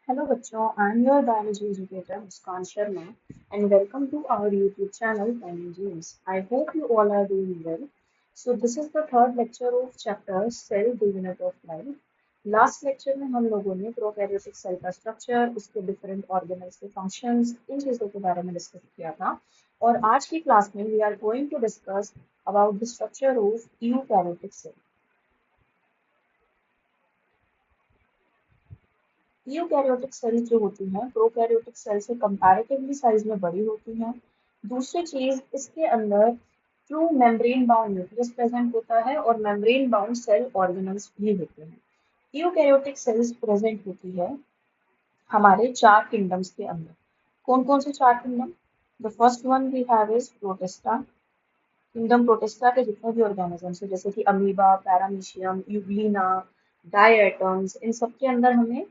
Hello बच्चों, I am your biology educator Muskan Sharma and welcome to our YouTube channel Biogenes. I hope you all are doing well. So this is the third lecture of chapter Cell the Unit of Life. Last lecture में हम लोगों ने prokaryotic cell का structure, उसके different organelles के functions, इन चीज़ों के बारे में डिस्कस किया था और आज की क्लास में we are going to discuss about the structure of eukaryotic cell. Eukaryotic cells जो होती हैं प्रोकैरियोटिक सेल से कंपैरेटिवली साइज में बड़ी होती हैं। दूसरी चीज इसके अंदर true membrane bound nucleus present होता है और मेम्ब्रेन बाउंड सेल ऑर्गेनल्स भी होते हैं। यूकैरियोटिक सेल्स प्रेजेंट होती है हमारे चार किंगडम्स के अंदर। कौन कौन से चार kingdom? The first one we have is protista. Kingdom protista के जितने भी ऑर्गेनिजम्स हैं जैसे कि अमीबा, पैरामीशियम, यूग्लिना, डायटम्स, इन सब के अंदर हमें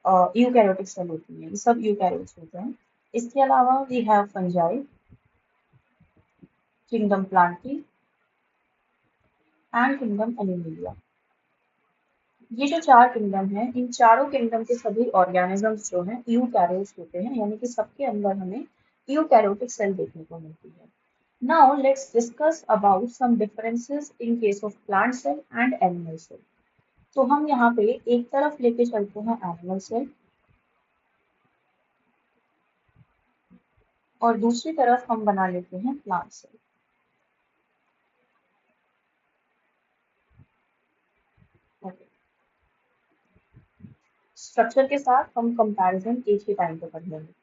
यूकैरियोटिक सेल होती है। ये सब यूकैरियोट्स होते हैं। इसके अलावा we have fungi, kingdom plantae and kingdom animalia. ये जो चार किंगडम हैं, इन चारों किंगडम के सभी ऑर्गेनिजम्स जो हैं यूकैरियोट्स होते हैं, यानी कि सबके अंदर हमें यूकैरियोटिक सेल देखने को मिलती है। Now let's discuss about some differences in case of plant cell and animal cell. तो हम यहाँ पे एक तरफ लेके चलते हैं एनिमल सेल और दूसरी तरफ हम बना लेते हैं प्लांट सेल। ओके, स्ट्रक्चर के साथ हम कंपैरिजन एक ही टाइम पे कर लेंगे।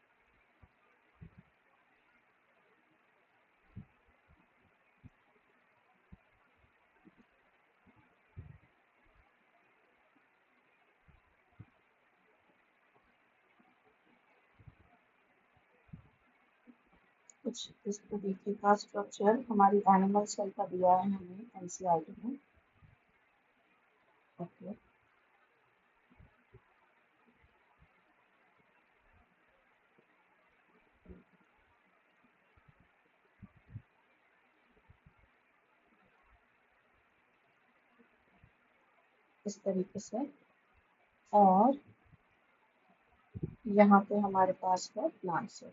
कुछ इस तरीके का स्ट्रक्चर हमारी एनिमल सेल का दिया है हमें एनसीईआरटी में। ओके, इस तरीके से। और यहाँ पे हमारे पास है प्लांट सेल।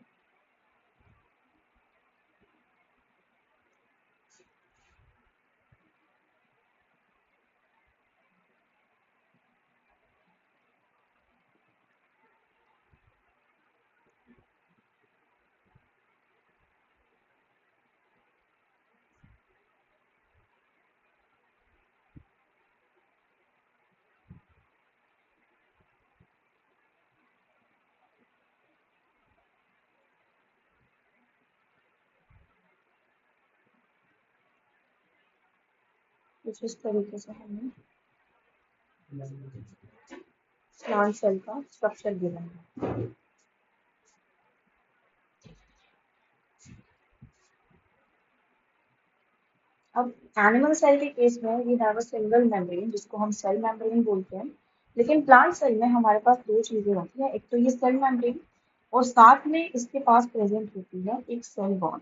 कुछ इस तरीके से हमें प्लांट सेल का स्ट्रक्चर गिवन है। अब एनिमल सेल के केस में we have a single membrane जिसको हम सेल मेम्ब्रेन बोलते हैं। लेकिन प्लांट सेल में हमारे पास दो चीजें होती हैं, एक तो ये सेल मेम्ब्रेन और साथ में इसके पास प्रेजेंट होती है एक सेल वॉल।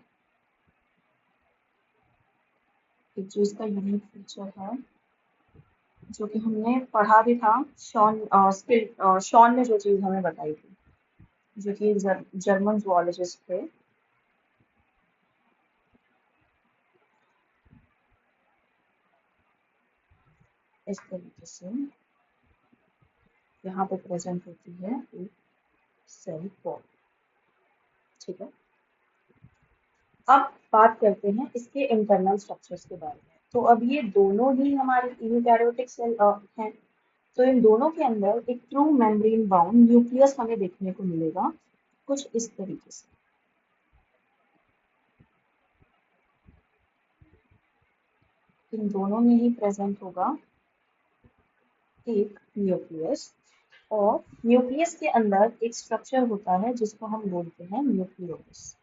एक जो इसका यूनिक फीचर है जो कि हमने पढ़ा भी था, शॉन ने जो चीज हमें बताई थी, जो कि जर्मन जूलॉजिस्ट थे। इस तरीके से यहाँ पे प्रेजेंट होती है एक सेल वॉल। ठीक है, अब बात करते हैं इसके इंटरनल स्ट्रक्चर्स के बारे में। तो अब ये दोनों ही हमारे यूकैरियोटिक सेल हैं। तो इन दोनों के अंदर एक ट्रू मेम्ब्रेन बाउंड न्यूक्लियस हमें देखने को मिलेगा कुछ इस तरीके से। इन दोनों में ही प्रेजेंट होगा एक न्यूक्लियस और न्यूक्लियस के अंदर एक स्ट्रक्चर होता है जिसको हम बोलते हैं न्यूक्लियोलस।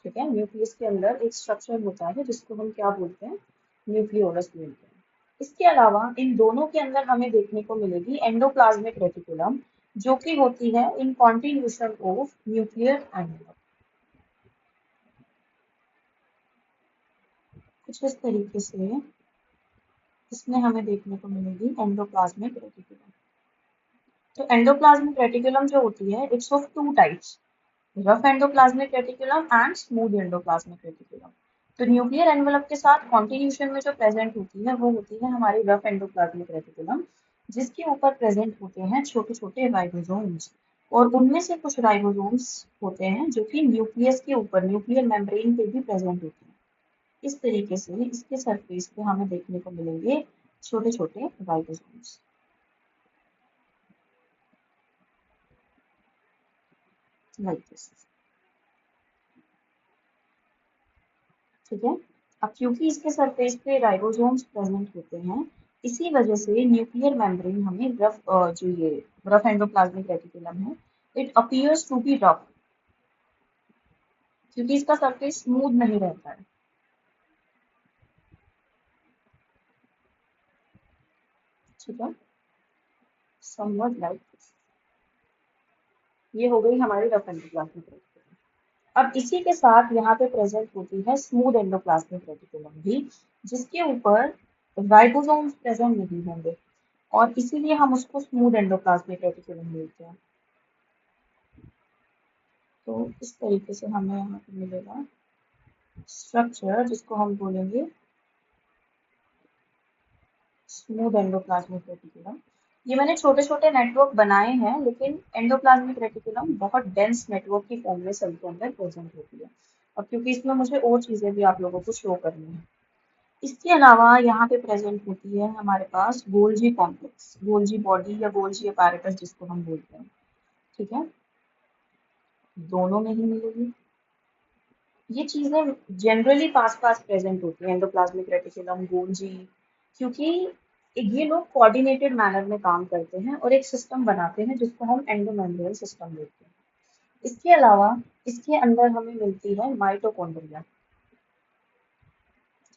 ठीक है, न्यूक्लियस के अंदर एक स्ट्रक्चर होता है जिसको हम क्या बोलते हैं? न्यूक्लियोलस बोलते हैं। इसके अलावा इन दोनों के अंदर हमें देखने को मिलेगी एंडोप्लाज्मिक रेटिकुलम, जो कि होती है इन कॉन्टिन्यूशन ऑफ न्यूक्लियर एनवलप। कुछ इस तरीके से इसमें हमें देखने को मिलेगी एंडोप्लाज्मिक रेटिकुलम। तो एंडोप्लाज्मिक रेटिकुलम जो होती है it's of two types, rough endoplasmic reticulum and smooth endoplasmic reticulum. तो न्यूक्लियर एनवेलप के साथ कॉन्टिन्यूशन में जो प्रेजेंट होती है वो होती है हमारी रफ एंडोप्लाज्मिक रेटिकुलम, जिसके ऊपर प्रेजेंट होते हैं छोटे छोटे राइबोसोम्स, और उनमें से कुछ राइबोसोम्स होते हैं जो कि न्यूक्लियस के ऊपर न्यूक्लियर मेम्ब्रेन पे भी प्रेजेंट होते हैं। इस तरीके से इसके सरफेस पे हमें देखने को मिलेंगे छोटे छोटे राइबोसोम्स, लाइक दिस। ठीक है। अब क्योंकि इसके सरफेस पे राइबोसोम्स प्रेजेंट होते हैं, इसी वजह से न्यूक्लियर मेम्ब्रेन हमें रफ जो ये रफ एंडोप्लाज्मिक रेटिकुलम है, it appears to be rough, क्योंकि इसका सरफेस स्मूथ नहीं रहता है। ठीक है, समवट लाइक दिस। ये हो गई हमारी रफ एंडोप्लाज्मिक रेटिकुलम। अब इसी के साथ यहाँ पे प्रेजेंट होती है स्मूथ एंडोप्लाज्मिक रेटिकुलम भी, जिसके ऊपर राइबोसोम्स प्रेजेंट नहीं होंगे, और इसीलिए हम उसको स्मूथ एंडोप्लाज्मिक रेटिकुलम बोलते हैं। तो इस तरीके से हमें यहाँ पे मिलेगा स्ट्रक्चर जिसको हम बोलेंगे स्मूथ एंडोप्लाज्मिक रेटिकुलम। ये मैंने छोटे छोटे नेटवर्क बनाए हैं, लेकिन एंडोप्लाज्मिक रेटिकुलम बहुत डेंस नेटवर्क की फॉर्म में सेल के अंदर प्रेजेंट होती है, और क्योंकि इसमें मुझे और चीजें भी आप लोगों को शो करनी है। इसके अलावा यहाँ पे प्रेजेंट होती है हमारे पास गोल्जी कॉम्प्लेक्स, गोल्जी बॉडी या गोल्जी अपैरेटस जिसको हम बोलते हैं। ठीक है, दोनों में ही मिलेगी। ये चीजें जनरली पास पास प्रेजेंट होती हैं, एंडोप्लाज्मिक रेटिकुलम, गोल्जी, क्योंकि ये लोग कोऑर्डिनेटेड मैनर में काम करते हैं और एक सिस्टम बनाते हैं जिसको हम एंडोमेम्ब्रेन सिस्टम बोलते हैं। इसके अलावा इसके अंदर हमें मिलती है माइटोकॉन्ड्रिया।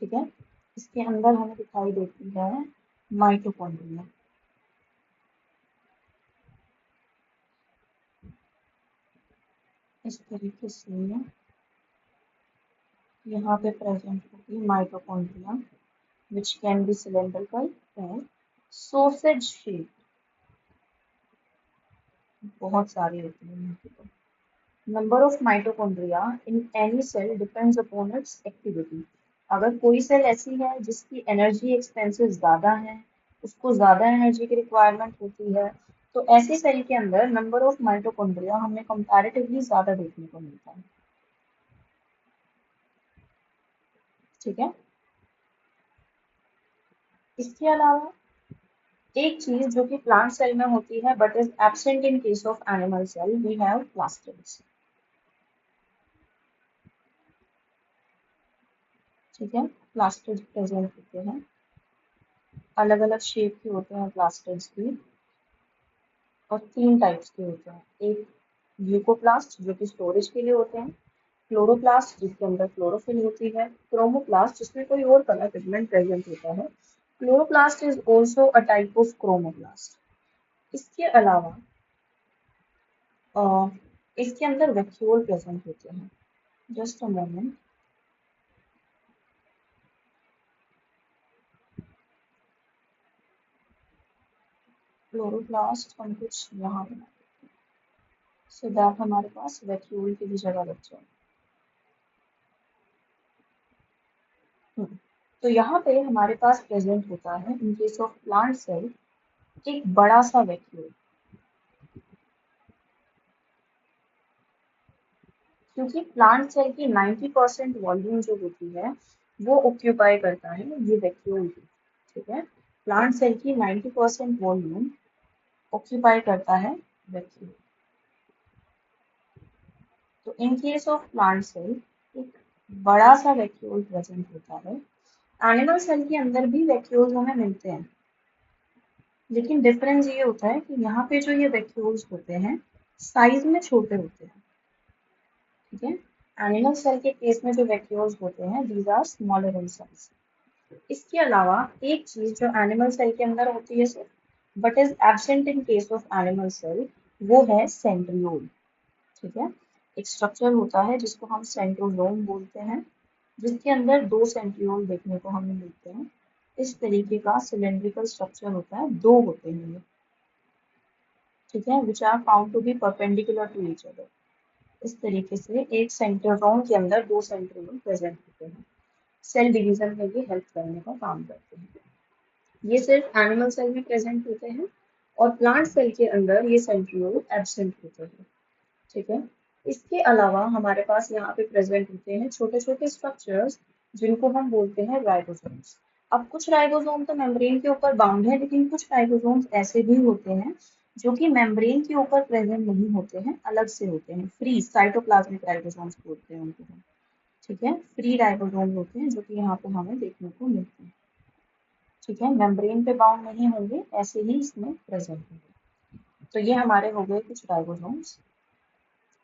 ठीक है, इसके अंदर हमें दिखाई देती है माइटोकॉन्ड्रिया। इस तरीके से यहाँ पे प्रेजेंट होती है mitochondria, which can be cylindrical or sausage shaped। बहुत सारी होती है यहाँ पे। तो number of mitochondria in any cell depends upon its activity. अगर कोई सेल ऐसी है जिसकी एनर्जी एक्सपेंसेस ज़्यादा है, उसको ज़्यादा एनर्जी की रिक्वायरमेंट होती है, तो ऐसी सेल के अंदर नंबर ऑफ माइटोकॉन्ड्रिया हमें कंपैरेटिवली ज़्यादा देखने को मिलता है। ठीक है, इसके अलावा एक चीज जो कि प्लांट सेल में होती है but is absent in case of animal cell, we have plastids. ठीक है, प्लास्टिड्स प्रेजेंट होते हैं, अलग अलग शेप के होते हैं प्लास्टिड्स भी, और तीन टाइप्स के होते हैं। एक ल्यूकोप्लास्ट जो कि स्टोरेज के लिए होते हैं, क्लोरोप्लास्ट जिसके अंदर क्लोरोफिल होती है, क्रोमोप्लास्ट जिसमें कोई और कलर पिगमेंट प्रेजेंट होता है। Chloroplast is also a type of chromoplast. इसके अलावा अ, इसके अंदर वैक्यूल प्रेजेंट होते हैं। Just a moment. क्लोरोप्लास्ट हम कुछ यहाँ बना, सो दैट हमारे पास वैक्यूल की भी जगह बच जाए। तो यहाँ पे हमारे पास प्रेजेंट होता है in case of plant cell एक बड़ा सा वैक्यूल, क्योंकि प्लांट सेल की 90% वॉल्यूम जो होती है वो ऑक्यूपाई करता है ये वैक्यूल। ठीक है, प्लांट सेल की 90% वॉल्यूम ऑक्यूपाई करता है वैक्यूल। तो in case of plant cell एक बड़ा सा वैक्यूल प्रेजेंट होता है। एनिमल सेल के अंदर भी वैक्यूल्स हमें मिलते हैं, लेकिन डिफरेंस ये होता है कि यहाँ पे जो ये वैक्यूल्स होते हैं साइज में छोटे होते हैं। ठीक है, एनिमल सेल के केस में जो वैक्यूल्स होते हैं these are smaller in size. इसके अलावा एक चीज जो एनिमल सेल के अंदर होती है सिर्फ but is absent in case of animal cell, वो है सेंट्रियोल। ठीक है, एक स्ट्रक्चर होता है जिसको हम सेंट्रोसोम बोलते हैं, जिसके अंदर दो सेंट्रियोल देखने को हमें मिलते हैं। इस तरीके का सिलेंड्रिकल स्ट्रक्चर होता है, दो होते हैं ये। ठीक है, which are found to be perpendicular to each other. इस तरीके से एक सेंट्रोसोम के अंदर दो सेंट्रोल प्रेजेंट होते हैं, सेल डिवीजन में ये हेल्प करने का काम करते हैं। ये सिर्फ एनिमल सेल में प्रेजेंट होते हैं और प्लांट सेल के अंदर ये सेंट्रियोल एब्सेंट होते हैं। ठीक है, इसके अलावा हमारे पास यहाँ पे प्रेजेंट होते हैं छोटे छोटे स्ट्रक्चर्स जिनको हम बोलते हैं राइबोसोम्स। अब कुछ राइबोसोम तो मेम्ब्रेन के ऊपर बाउंड है, लेकिन कुछ राइबोसोम्स ऐसे भी होते हैं जो कि मेम्ब्रेन के ऊपर प्रेजेंट नहीं होते हैं, अलग से होते हैं, फ्री साइटोप्लाज्मिक राइबोसोम्स बोलते हैं उनको हम। ठीक है, फ्री राइबोसोम होते हैं जो कि यहाँ पे हमें देखने को मिलते हैं। ठीक है, मेम्ब्रेन पे बाउंड नहीं होंगे, ऐसे ही इसमें प्रेजेंट होंगे। तो ये हमारे हो गए कुछ राइबोसोम्स।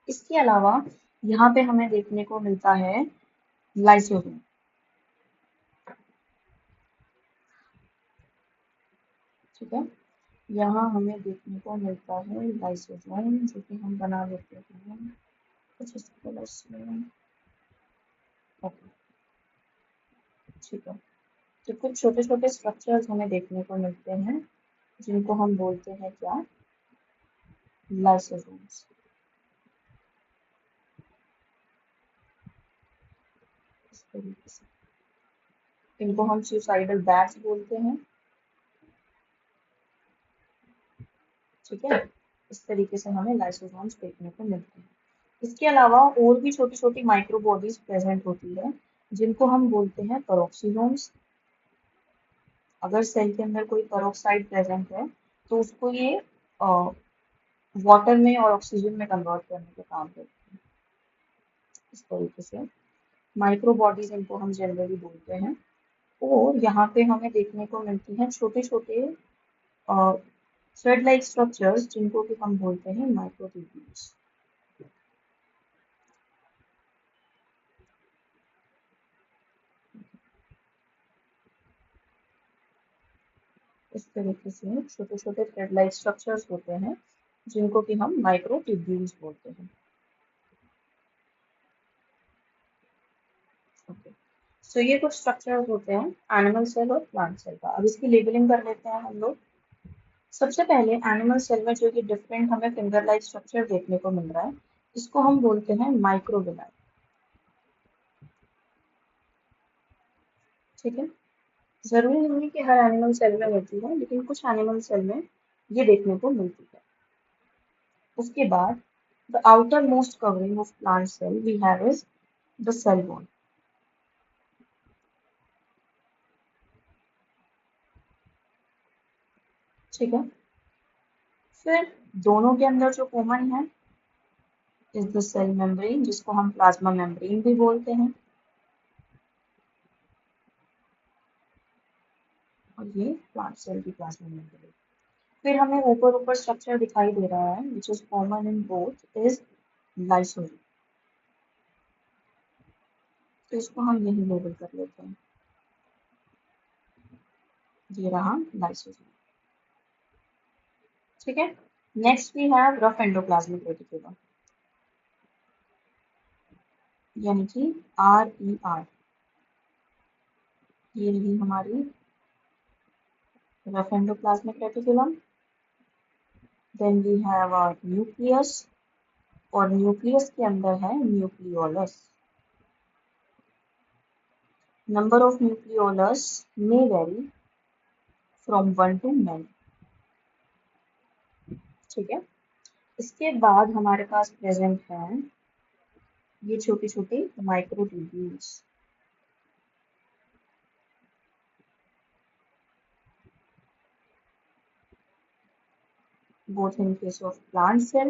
इसके अलावा यहाँ पे हमें देखने को मिलता है लाइसोसोम। ठीक है, यहाँ हमें देखने को मिलता है लाइसोसोम, जो कि हम बना लेते हैं कुछ इस तरह से। ओके, ठीक है, तो कुछ छोटे छोटे स्ट्रक्चर्स हमें देखने को मिलते हैं जिनको हम बोलते हैं क्या, लाइसोसोम्स। इस तरीके से इनको हम सुसाइडल बैग्स बोलते हैं। ठीक है, इस तरीके से हमें लाइसोसोम्स देखने को मिलते हैं। इसके अलावा और भी छोटी छोटी माइक्रो बॉडीज प्रेजेंट होती है जिनको हम बोलते हैं पेरोक्सीसोम्स। अगर सेल के अंदर कोई पेरोक्साइड प्रेजेंट है तो उसको ये वाटर में और ऑक्सीजन में कन्वर्ट करने का काम करते हैं। इस तरीके से माइक्रो बॉडीज इनको हम जनरली बोलते हैं। और यहाँ पे हमें देखने को मिलती हैं छोटे छोटे थ्रेड लाइक स्ट्रक्चर्स जिनको कि हम बोलते हैं माइक्रोट्यूब्यूल्स। इस तरीके से छोटे छोटे थ्रेड लाइक स्ट्रक्चर्स होते हैं जिनको कि हम माइक्रोट्यूब्यूल्स बोलते हैं। ओके, सो ये कुछ स्ट्रक्चर्स होते हैं एनिमल सेल और प्लांट सेल का। अब इसकी लेबलिंग कर लेते हैं हम लोग। सबसे पहले एनिमल सेल में जो ये डिफरेंट हमें फिंगर लाइक स्ट्रक्चर देखने को मिल रहा है, इसको हम बोलते हैं माइक्रोविलाई। ठीक है, जरूरी नहीं कि हर एनिमल सेल में होती है, लेकिन कुछ एनिमल सेल में ये देखने को मिलती है। उसके बाद the outermost covering of plant cell we have is the cell wall. ठीक है, फिर दोनों के अंदर जो कॉमन है इज द सेल मेम्ब्रेन, जिसको हम प्लाज्मा मेम्ब्रेन भी बोलते हैं। और ये प्लांट सेल की प्लाज्मा मेम्ब्रेन। फिर हमें ऊपर ऊपर स्ट्रक्चर दिखाई दे रहा है which is common in both is lysosome. तो इसको हम यही लेबल कर लेते हैं, ये रहा लाइसोसोम। ठीक है, next we have rough endoplasmic reticulum, यानी कि RER। ये रही हमारी rough endoplasmic reticulum. Then we have our nucleus, और न्यूक्लियस के अंदर है nucleolus. Number of nucleolus may vary from 1 to many। ठीक है, इसके बाद हमारे पास प्रेजेंट है ये छोटे छोटे microtubules. Both in case of plant cell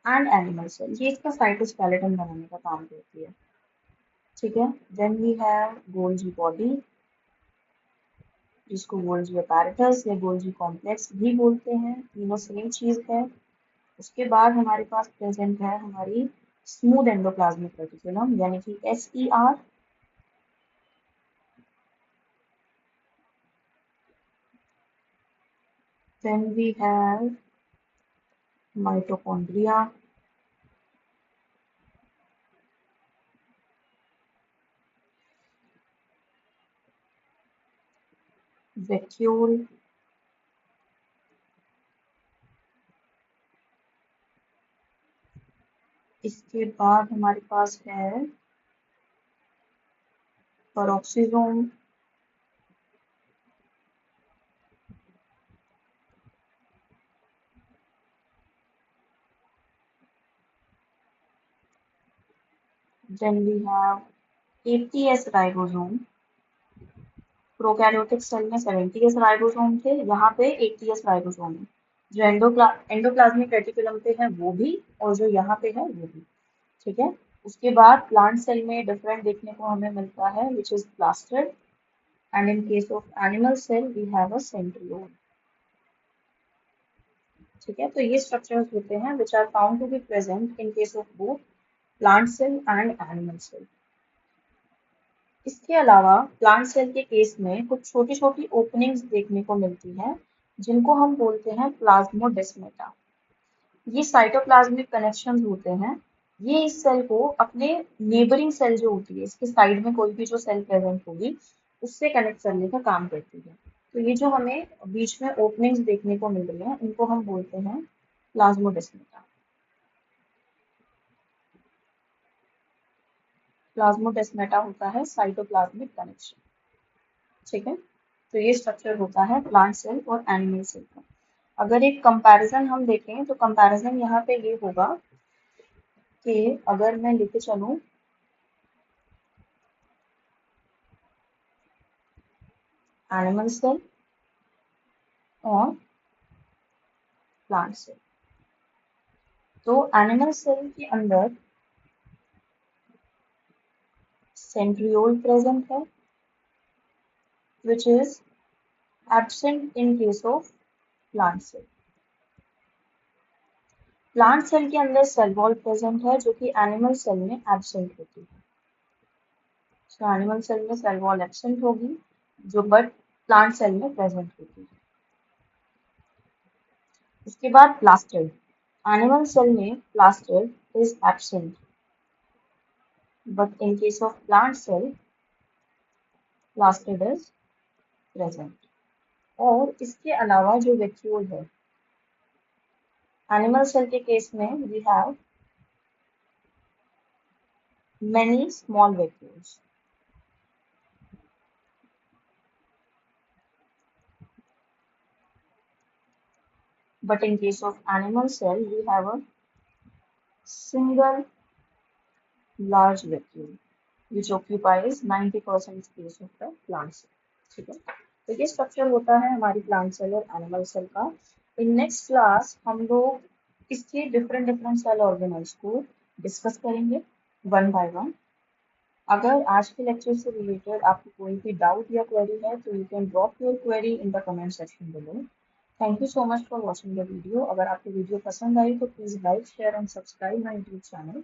and animal cell, ये इसका साइटोस्केलेटन बनाने का काम करती है। ठीक है, then we have Golgi body, जिसको गोल्जी अपैरेटस या गोल्जी कॉम्प्लेक्स भी बोलते हैं, तीनों सेम चीज है। उसके बाद हमारे पास प्रेजेंट है हमारी स्मूथ एंडोप्लाज्मिक रेटिकुलम, यानी कि SER। Then we have mitochondria, vacuole, इसके बाद हमारे पास है peroxisome, then we have 80s ribosome. Prokaryotic cell में 70s राइबोसोम थे, यहाँ पे 80s राइबोसोम है। जो एंडोप्लाज्मिक रेटिकुलम पे है वो भी, और जो यहाँ पे है वो भी। ठीक है। उसके बाद प्लांट सेल में डिफरेंट देखने को हमें मिलता है, which is plastid, and in case of animal cell we have a centriole. ठीक है, तो ये स्ट्रक्चर्स होते हैं which are found to be present in case of both plant cell and animal cell. इसके अलावा प्लांट सेल के case में कुछ छोटी छोटी ओपनिंग्स देखने को मिलती हैं, जिनको हम बोलते हैं प्लाज्मोडेस्मेटा। ये साइटोप्लाज्मिक कनेक्शंस होते हैं। ये इस सेल को अपने नेबरिंग सेल जो होती है, इसके साइड में कोई भी जो सेल प्रेजेंट होगी उससे कनेक्ट करने का काम करती है। तो ये जो हमें बीच में ओपनिंग्स देखने को मिल रही हैं, इनको हम बोलते हैं प्लाज्मोडेस्मेटा। प्लाज्मोडेस्मेटा होता है साइटोप्लाज्मिक कनेक्शन। ठीक है, तो ये स्ट्रक्चर होता है प्लांट सेल और एनिमल सेल का। अगर एक कंपैरिजन हम देखें तो कंपैरिजन यहाँ पे ये होगा कि अगर मैं लेके चलूं एनिमल सेल और प्लांट सेल, तो एनिमल सेल के अंदर सेंट्रियोल प्रेजेंट है, which is absent in case of plant cell. Plant cell के अंदर सेल वॉल प्रेजेंट है, जो कि एनिमल सेल में एब्सेंट होती है। तो एनिमल सेल में सेल वॉल एब्सेंट होगी, जो बट प्लांट सेल में प्रेजेंट होती है। उसके बाद प्लास्टिड। एनिमल सेल में plastid is absent, but in case of plant cell plastid is present. और इसके अलावा जो वैक्यूल है, एनिमल सेल के केस में we have many small vacuoles, but in case of animal cell we have a single large vacuole which occupies 90% space of the plant cell. ठीक है, तो ये स्ट्रक्चर होता है हमारी प्लांट सेल और एनिमल सेल का। इन नेक्स्ट क्लास हम लोग इसके डिफरेंट डिफरेंट सेल ऑर्गेनल्स को डिस्कस करेंगे वन बाय वन। अगर आज के लेक्चर से रिलेटेड आपको कोई भी डाउट या क्वेरी है तो you can drop your query in the comment section below. Thank you so much for watching the video. अगर आपको वीडियो पसंद आई तो please like share and subscribe my YouTube channel.